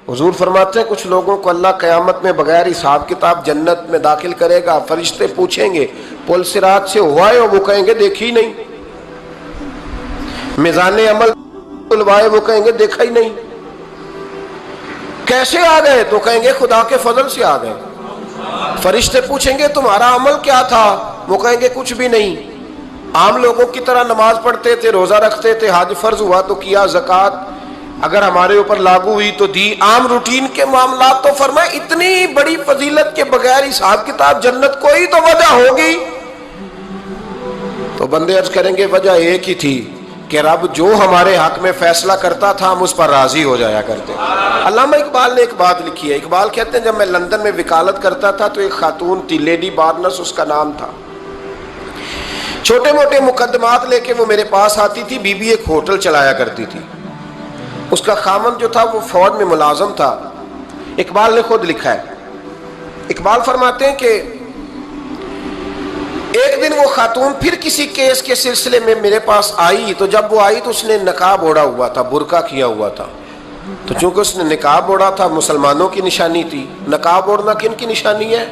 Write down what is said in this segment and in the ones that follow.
حضور فرماتے ہیں کچھ لوگوں کو اللہ قیامت میں بغیر حساب کتاب جنت میں داخل کرے گا، فرشتے پوچھیں گے پل صراط سے ہوا ہے؟ وہ کہیں گے دیکھی نہیں۔ میزان عمل تلوائے؟ وہ کہیں گے دیکھا ہی نہیں۔ کیسے آ گئے؟ تو کہیں گے خدا کے فضل سے آ گئے۔ فرشتے پوچھیں گے تمہارا عمل کیا تھا؟ وہ کہیں گے کچھ بھی نہیں، عام لوگوں کی طرح نماز پڑھتے تھے، روزہ رکھتے تھے، حج فرض ہوا تو کیا، زکوٰۃ اگر ہمارے اوپر لاگو ہوئی تو دی، عام روٹین کے معاملات۔ تو فرمائے اتنی بڑی فضیلت کے بغیر حساب کتاب جنت، کوئی تو وجہ ہوگی۔ تو بندے عرض کریں گے وجہ ایک ہی تھی کہ رب جو ہمارے حق میں فیصلہ کرتا تھا ہم اس پر راضی ہو جایا کرتے۔ علامہ اقبال نے ایک بات لکھی ہے، اقبال کہتے ہیں جب میں لندن میں وکالت کرتا تھا تو ایک خاتون تھی، لیڈی بارنس اس کا نام تھا، چھوٹے موٹے مقدمات لے کے وہ میرے پاس آتی تھی۔ بی بی ایک ہوٹل چلایا کرتی تھی، اس کا خامن جو تھا وہ فوج میں ملازم تھا۔ اقبال نے خود لکھا ہے، اقبال فرماتے ہیں کہ ایک دن وہ خاتون پھر کسی کیس کے سلسلے میں میرے پاس آئی، تو جب وہ آئی تو اس نے نقاب اوڑھا ہوا تھا، برقع کیا ہوا تھا۔ تو چونکہ اس نے نقاب اوڑھا تھا مسلمانوں کی نشانی تھی، نقاب اوڑھنا کن کی نشانی ہے؟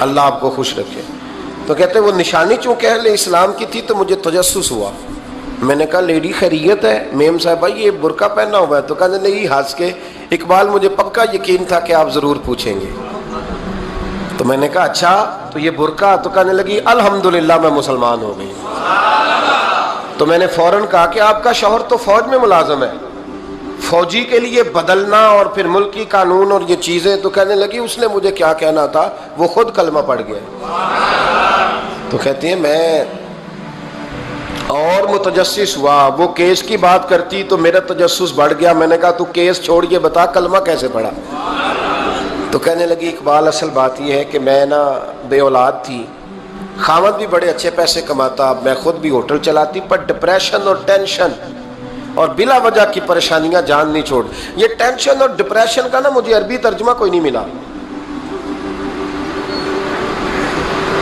اللہ آپ کو خوش رکھے۔ تو کہتے ہیں وہ نشانی چونکہ اہل اسلام کی تھی تو مجھے تجسس ہوا۔ میں نے کہا لیڈی خیریت ہے؟ میم صاحبہ یہ برقع پہنا ہوا ہے؟ تو کہنے لگی ہنس کے اقبال مجھے پکا یقین تھا کہ آپ ضرور پوچھیں گے۔ تو میں نے کہا اچھا تو یہ برقع؟ تو کہنے لگی الحمدللہ میں مسلمان ہو گئی۔ تو میں نے فوراً کہا کہ آپ کا شوہر تو فوج میں ملازم ہے، فوجی کے لیے بدلنا اور پھر ملکی قانون اور یہ چیزیں۔ تو کہنے لگی اس نے مجھے کیا کہنا تھا، وہ خود کلمہ پڑھ گیا۔ تو کہتی ہیں میں اور متجسس ہوا، وہ کیس کی بات کرتی تو میرا تجسس بڑھ گیا۔ میں نے کہا تو کیس چھوڑ کے بتا کلمہ کیسے پڑھا؟ تو کہنے لگی اقبال اصل بات یہ ہے کہ میں نا بے اولاد تھی، خاوند بھی بڑے اچھے پیسے کماتا، میں خود بھی ہوٹل چلاتی، پر ڈپریشن اور ٹینشن اور بلا وجہ کی پریشانیاں جان نہیں چھوڑ۔ یہ ٹینشن اور ڈپریشن کا نا مجھے عربی ترجمہ کوئی نہیں ملا۔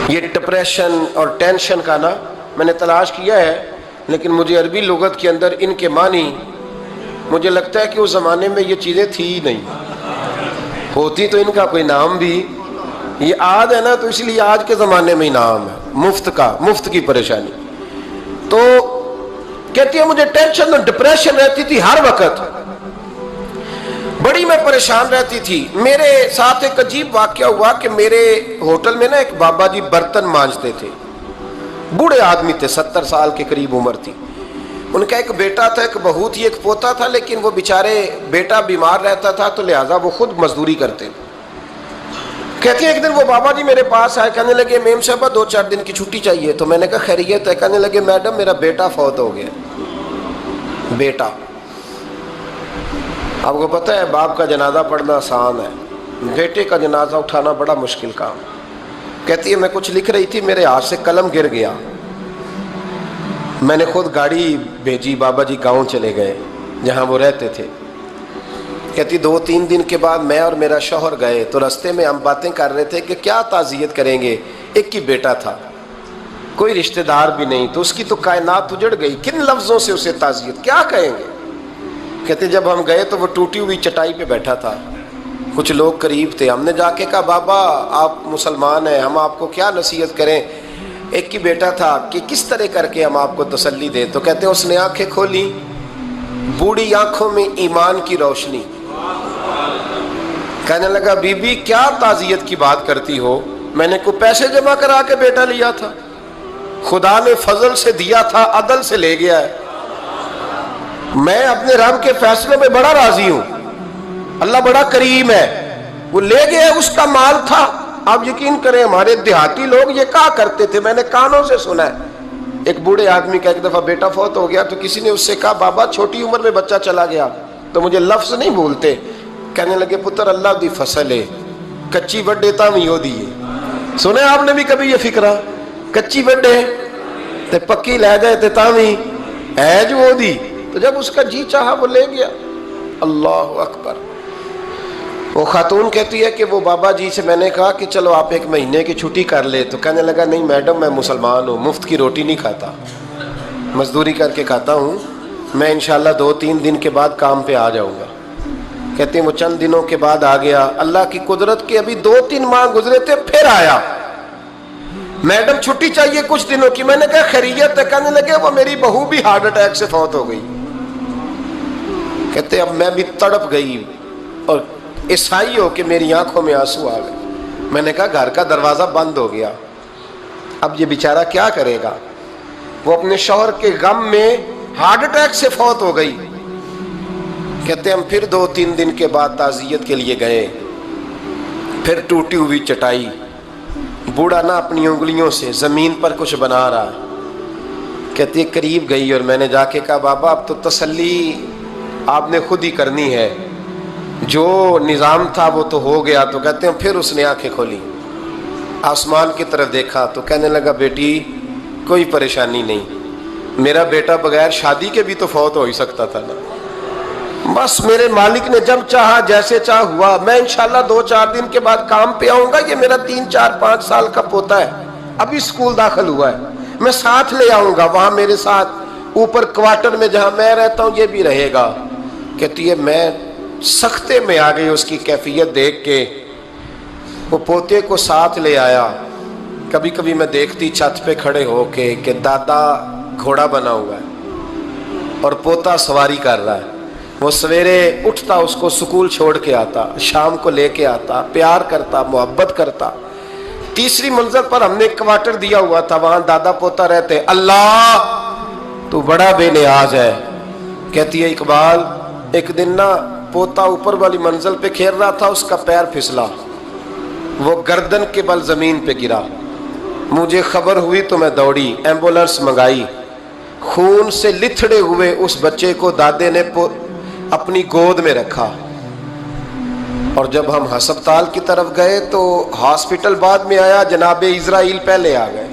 یہ ڈپریشن اور ٹینشن کا نا میں نے تلاش کیا ہے، لیکن مجھے عربی لغت کے اندر ان کے معنی مجھے لگتا ہے کہ اس زمانے میں یہ چیزیں تھی ہی نہیں، ہوتی تو ان کا کوئی نام بھی، یہ آج ہے نا تو اس لیے آج کے زمانے میں ہی نام ہے مفت کا، مفت کی پریشانی۔ تو کہتی ہے مجھے ٹینشن اور ڈپریشن رہتی تھی ہر وقت، بڑی میں پریشان رہتی تھی۔ میرے ساتھ ایک عجیب واقعہ ہوا کہ میرے ہوٹل میں نا ایک بابا جی برتن مانجتے تھے، بوڑھے آدمی تھے، 70 سال کے قریب عمر تھی۔ ان کا ایک بیٹا تھا، ایک بہو تھی، ایک پوتا تھا، لیکن وہ بیچارے بیٹا بیمار رہتا تھا تو لہٰذا وہ خود مزدوری کرتے تھے۔ کہتی ہیں ایک دن وہ بابا جی میرے پاس آئے، کہنے لگے میم صاحبہ 2-4 دن کی چھٹی چاہیے۔ تو میں نے کہا خیریت ہے؟ کہنے لگے میڈم میرا بیٹا فوت ہو گیا۔ بیٹا، آپ کو پتہ ہے باپ کا جنازہ پڑھنا آسان ہے، بیٹے کا جنازہ اٹھانا بڑا مشکل کام۔ کہتی ہے میں کچھ لکھ رہی تھی، میرے ہاتھ سے قلم گر گیا، میں نے خود گاڑی بھیجی، بابا جی گاؤں چلے گئے جہاں وہ رہتے تھے۔ کہتی 2-3 دن کے بعد میں اور میرا شوہر گئے تو رستے میں ہم باتیں کر رہے تھے کہ کیا تعزیت کریں گے، ایک ہی بیٹا تھا، کوئی رشتہ دار بھی نہیں، تو اس کی تو کائنات اجڑ گئی، کن لفظوں سے اسے تعزیت کیا کہیں گے۔ کہتے جب ہم گئے تو وہ ٹوٹی ہوئی چٹائی پہ بیٹھا تھا، کچھ لوگ قریب تھے، ہم نے جا کے کہا بابا آپ مسلمان ہیں، ہم آپ کو کیا نصیحت کریں، ایک ہی بیٹا تھا، کہ کس طرح کر کے ہم آپ کو تسلی دیں۔ تو کہتے ہیں اس نے آنکھیں کھولی، بوڑھی آنکھوں میں ایمان کی روشنی، کہنے لگا بی بی کیا تعزیت کی بات کرتی ہو، میں نے کوئی پیسے جمع کرا کے بیٹا لیا تھا، خدا نے فضل سے دیا تھا، عدل سے لے گیا ہے، میں اپنے رب کے فیصلے میں بڑا راضی ہوں، اللہ بڑا کریم ہے، وہ لے گیا، اس کا مال تھا۔ آپ یقین کریں ہمارے دیہاتی لوگ یہ کہا کرتے تھے، میں نے کانوں سے سنا ہے، ایک بوڑھے آدمی کا ایک دفعہ بیٹا فوت ہو گیا تو کسی نے اس سے کہا بابا چھوٹی عمر میں بچہ چلا گیا تو مجھے لفظ نہیں بھولتے، کہنے لگے پتر اللہ دی فصل ہے، کچی وڈے تاں وی دیے۔ سنے آپ نے بھی کبھی یہ فکرہ، کچی وڈے تے پکی لے جائے تے تاں وی ہے جو دی، تو جب اس کا جی چاہا وہ لے گیا۔ اللہ اکبر۔ وہ خاتون کہتی ہے کہ وہ بابا جی سے میں نے کہا کہ چلو آپ 1 مہینے کی چھٹی کر لے، تو کہنے لگا نہیں میڈم میں مسلمان ہوں، مفت کی روٹی نہیں کھاتا، مزدوری کر کے کھاتا ہوں، میں انشاءاللہ 2-3 دن کے بعد کام پہ آ جاؤں گا۔ کہتے ہیں وہ چند دنوں کے بعد آ گیا. اللہ کی قدرت کے ابھی 2-3 ماہ گزرے تھے پھر آیا. میڈم چھٹی چاہیے کچھ دنوں کی. میں نے کہا خیریت ہے؟ کہنے لگے وہ میری بہو بھی ہارٹ اٹیک سے فوت ہو گئی. کہتے اب میں بھی تڑپ گئی اور عیسائی ہو کہ میری آنکھوں میں آنسو آ گئے. میں نے کہا گھر کا دروازہ بند ہو گیا, اب یہ بیچارہ کیا کرے گا؟ وہ اپنے شوہر کے غم میں ہارٹ اٹیک سے فوت ہو گئی. کہتے ہم پھر 2-3 دن کے بعد تعزیت کے لیے گئے. پھر ٹوٹی ہوئی چٹائی, بوڑھا نہ اپنی انگلیوں سے زمین پر کچھ بنا رہا. کہتی قریب گئی اور میں نے جا کے کہا بابا اب تو تسلی آپ نے خود ہی کرنی ہے, جو نظام تھا وہ تو ہو گیا. تو کہتے ہیں پھر اس نے آنکھیں کھولی, آسمان کی طرف دیکھا تو کہنے لگا بیٹی کوئی پریشانی نہیں, میرا بیٹا بغیر شادی کے بھی تو فوت ہو ہی سکتا تھا نا, بس میرے مالک نے جب چاہا جیسے چاہ ہوا. میں انشاءاللہ 2-4 دن کے بعد کام پہ آؤں گا. یہ میرا 3-4-5 سال کا پوتا ہے, ابھی اسکول داخل ہوا ہے, میں ساتھ لے آؤں گا. وہاں میرے ساتھ اوپر کوارٹر میں جہاں میں رہتا ہوں یہ بھی رہے گا. کہتی ہے میں سختے میں آ گئی اس کی کیفیت دیکھ کے. وہ پوتے کو ساتھ لے آیا. کبھی کبھی میں دیکھتی چھت پہ کھڑے ہو کے کہ دادا گھوڑا بنا ہوا ہے اور پوتا سواری کر رہا ہے. وہ سویرے اٹھتا اس کو سکول چھوڑ کے آتا, شام کو لے کے آتا, پیار کرتا, محبت کرتا. تیسری منزل پر ہم نے ایک کوارٹر دیا ہوا تھا, وہاں دادا پوتا رہتے. اللہ تو بڑا بے نیاز ہے. کہتی ہے اقبال ایک دن نا پوتا اوپر والی منزل پہ کھیل رہا تھا, اس کا پیر پھسلا, وہ گردن کے بل زمین پہ گرا. مجھے خبر ہوئی تو میں دوڑی, ایمبولینس منگائی. خون سے لتھڑے ہوئے اس بچے کو دادے نے اپنی گود میں رکھا. اور جب ہم ہسپتال کی طرف گئے تو ہاسپٹل بعد میں آیا, جناب اسرائیل پہلے آ گئے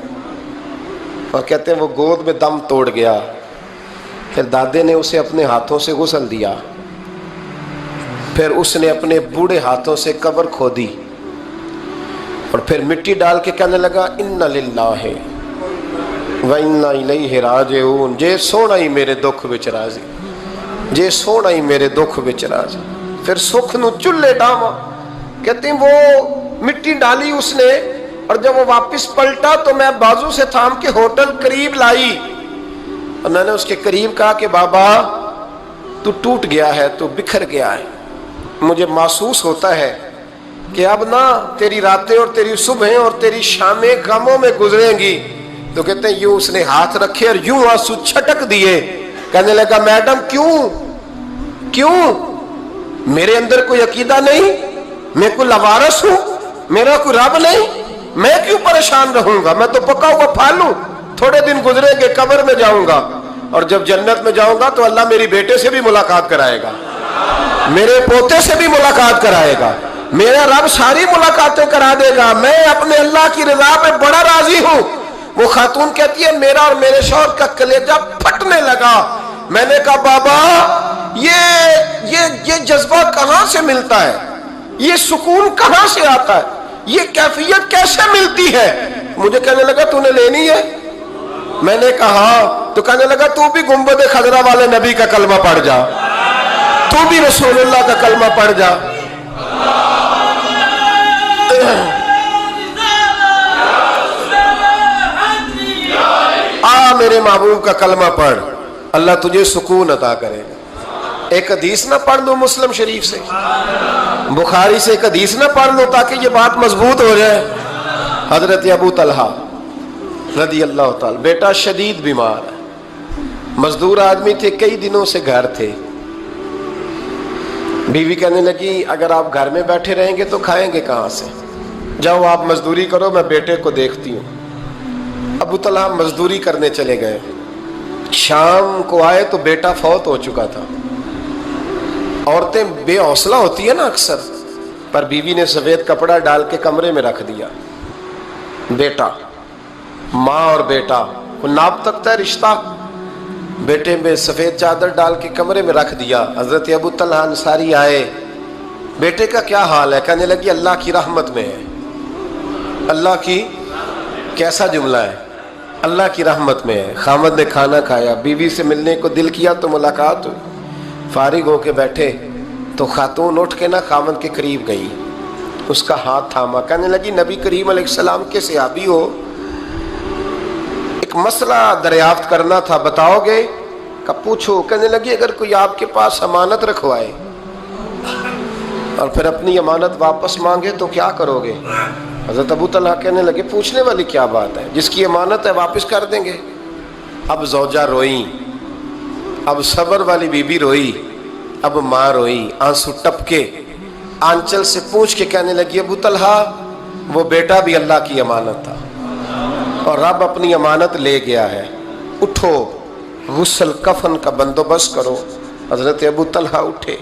اور کہتے ہیں وہ گود میں دم توڑ گیا. پھر دادے نے اسے اپنے ہاتھوں سے غسل دیا, پھر اس نے اپنے بوڑھے ہاتھوں سے قبر کھودی اور پھر مٹی ڈال کے کہنے لگا انا للہ و انا الیہ راجعون. جے سونا ہی میرے دکھ وچ راضی, جے سونا ہی میرے دکھ وچ راضی. پھر سکھ نو چلے ڈاواں. کہتے ہیں وہ مٹی ڈالی اس نے, اور جب وہ واپس پلٹا تو میں بازو سے تھام کے ہوٹل قریب لائی اور میں نے اس کے قریب کہا کہ بابا تو ٹوٹ گیا ہے, تو بکھر گیا ہے. مجھے محسوس ہوتا ہے کہ اب نہ تیری راتیں اور تیری صبحیں اور تیری شامیں غموں میں گزریں گی. تو کہتے ہیں یوں اس نے ہاتھ رکھے اور یوں آنسو چھٹک دیے. کہنے لگا میڈم کیوں میرے اندر کوئی عقیدہ نہیں, میں کوئی لوارث ہوں, میرا کوئی رب نہیں, میں کیوں پریشان رہوں گا؟ میں تو پکا ہوا پھل ہوں. تھوڑے دن گزریں گے قبر میں جاؤں گا, اور جب جنت میں جاؤں گا تو اللہ میری بیٹے سے بھی ملاقات کرائے گا, میرے پوتے سے بھی ملاقات کرائے گا, میرا رب ساری ملاقاتیں کرا دے گا. میں اپنے اللہ کی رضا پہ بڑا راضی ہوں. وہ خاتون کہتی ہے میرا اور میرے شوہر کا کلیجہ پھٹنے لگا. میں نے کہا بابا یہ جذبہ کہاں سے ملتا ہے, یہ سکون کہاں سے آتا ہے, یہ کیفیت کیسے ملتی ہے؟ مجھے کہنے لگا تو نے لینی ہے. میں نے کہا تو کہنے لگا تو بھی گنبد خضرا والے نبی کا کلمہ پڑھ جا, تو بھی رسول اللہ کا کلمہ پڑھ جا. میرے محبوب کا کلمہ پڑھ, اللہ تجھے سکون عطا کرے گا. ایک حدیث نہ پڑھ لو مسلم شریف سے, بخاری سے ایک حدیث نہ پڑھ لو تاکہ یہ بات مضبوط ہو جائے. حضرت ابو طلحہ رضی اللہ تعالی, بیٹا شدید بیمار ہے, مزدور آدمی تھے, کئی دنوں سے گھر تھے. بیوی کہنے لگی اگر آپ گھر میں بیٹھے رہیں گے تو کھائیں گے کہاں سے, جاؤ آپ مزدوری کرو, میں بیٹے کو دیکھتی ہوں. ابو طلحہ مزدوری کرنے چلے گئے. شام کو آئے تو بیٹا فوت ہو چکا تھا. عورتیں بے حوصلہ ہوتی ہے نا اکثر, پر بیوی نے سفید کپڑا ڈال کے کمرے میں رکھ دیا. بیٹا, ماں اور بیٹا کو ناپ تکتا ہے رشتہ, بیٹے میں سفید چادر ڈال کے کمرے میں رکھ دیا. حضرت ابو طلحہ انصاری آئے, بیٹے کا کیا حال ہے؟ کہنے لگی اللہ کی رحمت میں ہے. اللہ کی, کیسا جملہ ہے, اللہ کی رحمت میں ہے. خامد نے کھانا کھایا, بیوی سے ملنے کو دل کیا تو ملاقات ہوئی. فارغ ہو کے بیٹھے تو خاتون اٹھ کے نا خاوند کے قریب گئی, اس کا ہاتھ تھاما, کہنے لگی نبی کریم علیہ السلام کے صحابی ہو, ایک مسئلہ دریافت کرنا تھا, بتاؤ گے؟ کہ پوچھو. کہنے لگی اگر کوئی آپ کے پاس امانت رکھوائے اور پھر اپنی امانت واپس مانگے تو کیا کرو گے؟ حضرت ابو طلحہ کہنے لگے پوچھنے والی کیا بات ہے, جس کی امانت ہے واپس کر دیں گے. اب زوجہ روئی, اب صبر والی بی بی روئی, اب ماں روئی, آنسو ٹپکے, آنچل سے پوچھ کے کہنے لگی ابو طلحہ وہ بیٹا بھی اللہ کی امانت تھا اور رب اپنی امانت لے گیا ہے, اٹھو غسل کفن کا بندوبست کرو. حضرت ابو طلحہ اٹھے,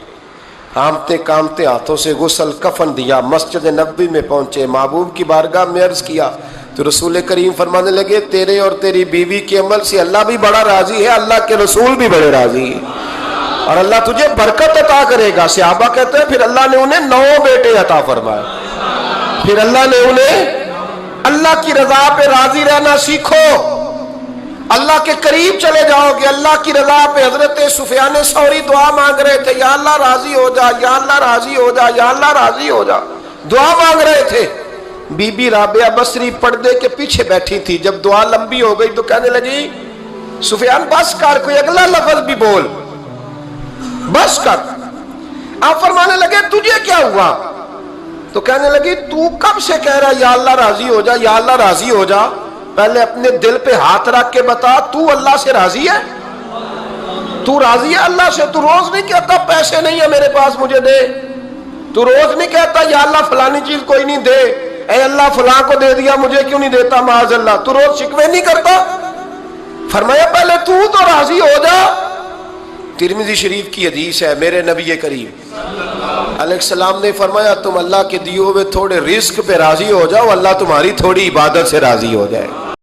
کامتے کامتے ہاتھوں سے غسل کفن دیا, مسجد نبوی میں پہنچے, محبوب کی بارگاہ میں عرض کیا تو رسول کریم فرمانے لگے تیرے اور تیری بیوی کے عمل سے اللہ بھی بڑا راضی ہے, اللہ کے رسول بھی بڑے راضی ہیں اور اللہ تجھے برکت عطا کرے گا. صحابہ کہتے ہیں پھر اللہ نے انہیں 9 بیٹے عطا فرمائے, پھر اللہ نے انہیں, اللہ کی رضا پہ راضی رہنا سیکھو, اللہ کے قریب چلے جاؤ گے. اللہ کی رضا پہ حضرت سفیان ثوری دعا مانگ رہے تھے, یا اللہ راضی ہو جا, یا اللہ راضی ہو جا, یا اللہ راضی ہو جا, دعا مانگ رہے تھے. بی بی رابعہ بصری پردے کے پیچھے بیٹھی تھی, جب دعا لمبی ہو گئی تو کہنے لگی سفیان بس کر, کوئی اگلا لفظ بھی بول, بس کر. آپ فرمانے لگے تجھے کیا ہوا؟ تو کہنے لگی تو کب سے کہہ رہا یا اللہ راضی ہو جا, یا اللہ راضی ہو جا, پہلے اپنے دل پہ ہاتھ رکھ کے بتا تو اللہ سے راضی ہے؟ تو راضی ہے اللہ سے؟ تو روز نہیں کہتا پیسے نہیں ہے میرے پاس مجھے دے, تو روز نہیں کہتا یا اللہ فلانی چیز کوئی نہیں دے, اے اللہ فلاں کو دے دیا مجھے کیوں نہیں دیتا معاذ اللہ, تو روز شکوے نہیں کرتا؟ فرمایا پہلے تو راضی ہو جا. ترمذی شریف کی حدیث ہے, میرے نبی کریم علیہ السلام نے فرمایا تم اللہ کے دیے ہوئے تھوڑے رزق پہ راضی ہو جاؤ, اللہ تمہاری تھوڑی عبادت سے راضی ہو جائے.